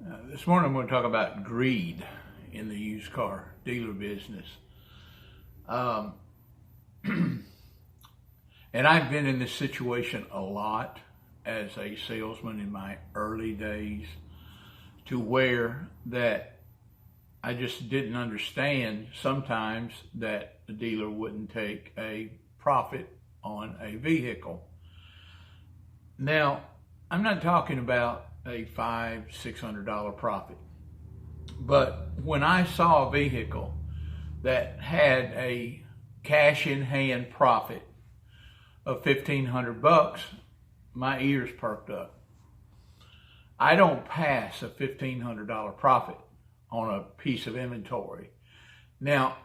This morning I'm going to talk about greed in the used car dealer business. Um, and I've been in this situation a lot as a salesman in my early days, to where that I just didn't understand sometimes that the dealer wouldn't take a profit on a vehicle. Now, I'm not talking about a $500-600 profit, but when I saw a vehicle that had a cash in hand profit of $1,500, my ears perked up. I don't pass a $1,500 profit on a piece of inventory. Now,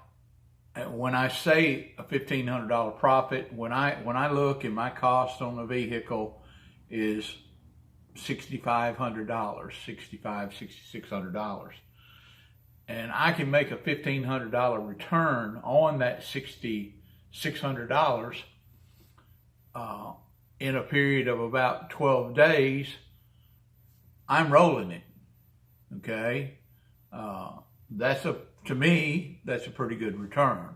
when I say a $1,500 profit, when I look and my cost on a vehicle is $6,500, $6,600, and I can make a $1,500 return on that $6,600 in a period of about 12 days, I'm rolling it. Okay, to me, that's a pretty good return.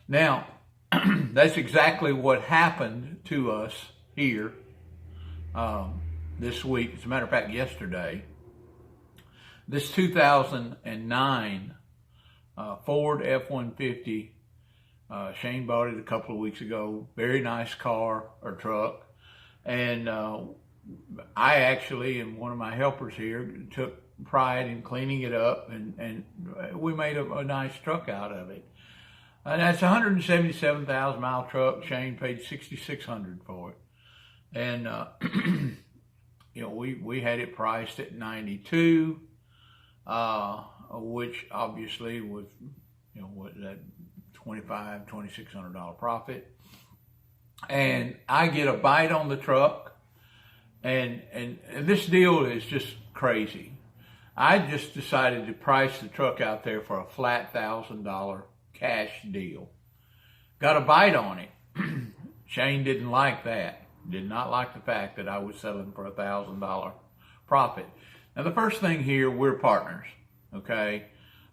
Now, that's exactly what happened to us here this week. As a matter of fact, yesterday, this 2009 Ford F-150, Shane bought it a couple of weeks ago. Very nice car or truck. And I actually, and one of my helpers here, took pride in cleaning it up, and we made a nice truck out of it. And that's a 177,000 mile truck. Shane paid $6,600 for it. And, we had it priced at 92, which obviously was, that $2,600 profit. And I get a bite on the truck, and this deal is just crazy. I just decided to price the truck out there for a flat $1,000 cash deal. Got a bite on it. Shane didn't like that. Did not like the fact that I was selling for a $1,000 profit. Now, the first thing here, we're partners, okay?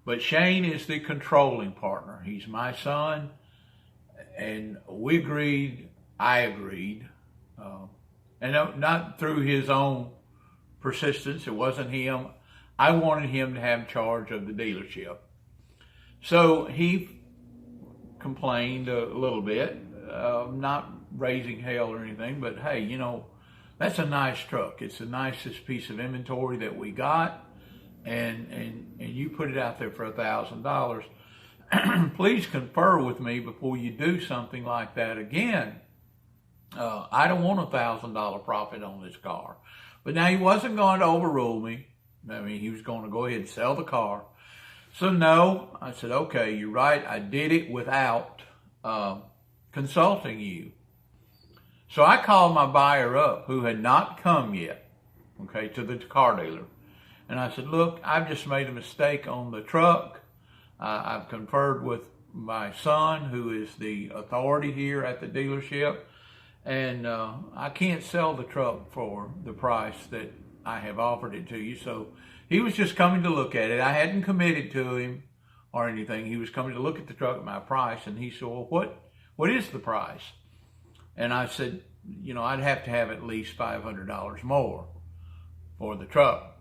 But Shane is the controlling partner. He's my son, and I agreed, and not through his own persistence. It wasn't him. I wanted him to have charge of the dealership. So he complained a little bit, not raising hell or anything, but hey, that's a nice truck. It's the nicest piece of inventory that we got, and you put it out there for $1,000. Please confer with me before you do something like that again. I don't want a $1,000 profit on this car. But now he wasn't going to overrule me. I mean, he was going to go ahead and sell the car. So no, I said, okay, you're right. I did it without consulting you. So I called my buyer up, who had not come yet, okay, to the car dealer. And I said, look, I've just made a mistake on the truck. I've conferred with my son, who is the authority here at the dealership, and I can't sell the truck for the price that I have offered it to you. So he was just coming to look at it. I hadn't committed to him or anything. He was coming to look at the truck at my price, and he said, well, what is the price? And I said, I'd have to have at least $500 more for the truck,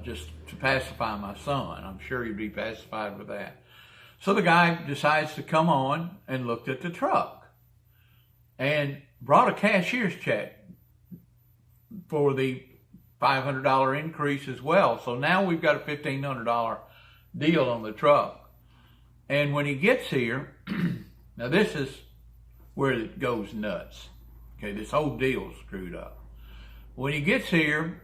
just to pacify my son. I'm sure he'd be pacified with that. So the guy decides to come on and looked at the truck and brought a cashier's check for the $500 increase as well. So now we've got a $1,500 deal on the truck. And when he gets here, now this is where it goes nuts. Okay, this whole deal's screwed up. When he gets here,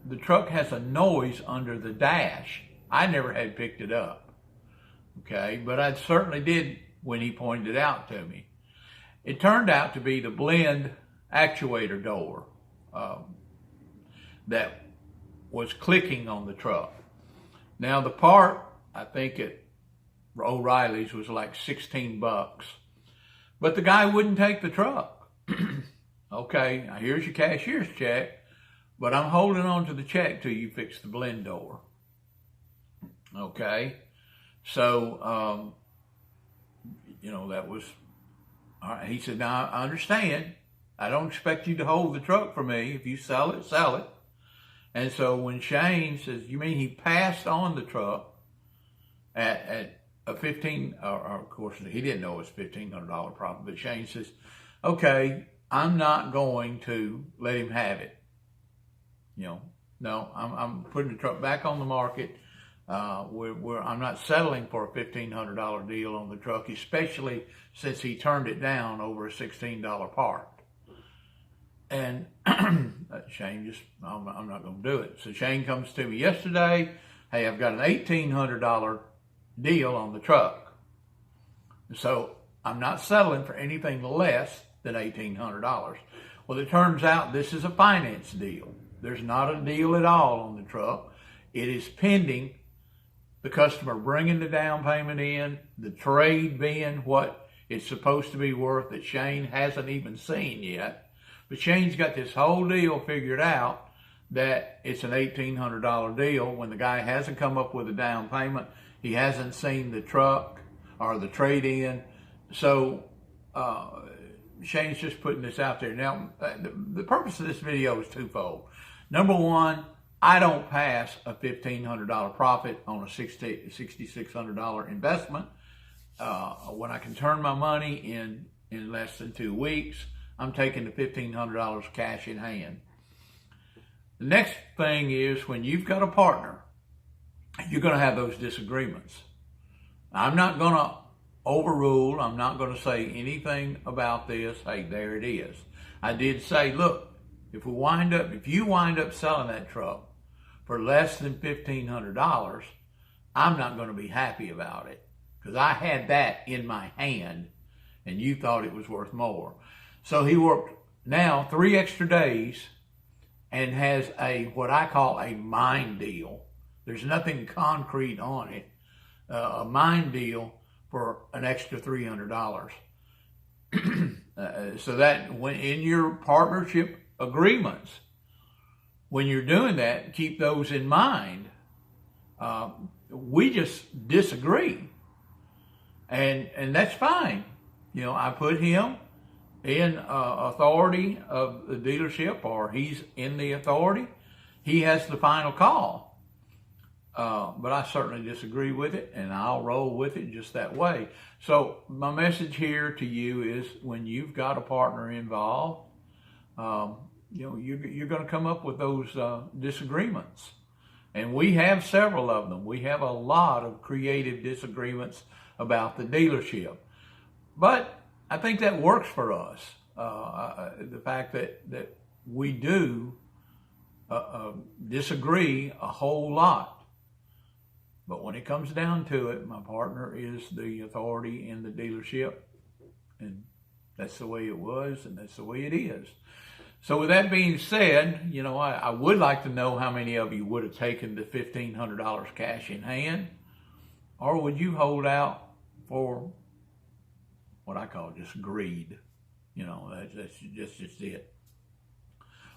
the truck has a noise under the dash. I never had picked it up. Okay, but I certainly did when he pointed it out to me. It turned out to be the blend actuator door that was clicking on the truck. Now the part, I think at O'Reilly's, was like $16. But the guy wouldn't take the truck. Okay, now here's your cashier's check. but I'm holding on to the check till you fix the blend door. Okay? So, that was, all right. He said, now I understand. I don't expect you to hold the truck for me. If you sell it, sell it. And so when Shane says, you mean he passed on the truck at a of course, he didn't know it was $1,500 profit, but Shane says, okay, I'm not going to let him have it. No, I'm putting the truck back on the market. I'm not settling for a $1,500 deal on the truck, especially since he turned it down over a $16 part. And Shane just, I'm not going to do it. So Shane comes to me yesterday. Hey, I've got an $1,800 deal on the truck. So I'm not settling for anything less than $1,800. Well, it turns out this is a finance deal. There's not a deal at all on the truck. It is pending the customer bringing the down payment in, the trade being what it's supposed to be worth that Shane hasn't even seen yet. But Shane's got this whole deal figured out that it's an $1,800 deal when the guy hasn't come up with a down payment. He hasn't seen the truck or the trade in. So Shane's just putting this out there. Now, the purpose of this video is twofold. Number one, I don't pass a $1,500 profit on a $6,600 investment. When I can turn my money in less than 2 weeks, I'm taking the $1,500 cash in hand. The next thing is when you've got a partner, you're going to have those disagreements. I'm not going to overrule. I'm not going to say anything about this. Hey, there it is. I did say, look, if you wind up selling that truck for less than $1,500, I'm not going to be happy about it because I had that in my hand and you thought it was worth more. So he worked now 3 extra days and has what I call a mind deal. There's nothing concrete on it. A mind deal for an extra $300. So that when in your partnership agreements, when you're doing that, keep those in mind. We just disagree, and that's fine. I put him in authority of the dealership, or he's in the authority. He has the final call. But I certainly disagree with it, and I'll roll with it just that way. So my message here to you is when you've got a partner involved, you're going to come up with those disagreements. And we have several of them. We have a lot of creative disagreements about the dealership. But I think that works for us. The fact that we do disagree a whole lot. But when it comes down to it, my partner is the authority in the dealership. And that's the way it was, and that's the way it is. So with that being said, I would like to know how many of you would have taken the $1,500 cash in hand, or would you hold out for what I call just greed? That's just it.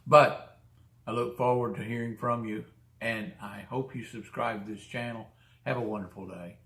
But I look forward to hearing from you, and I hope you subscribe to this channel. Have a wonderful day.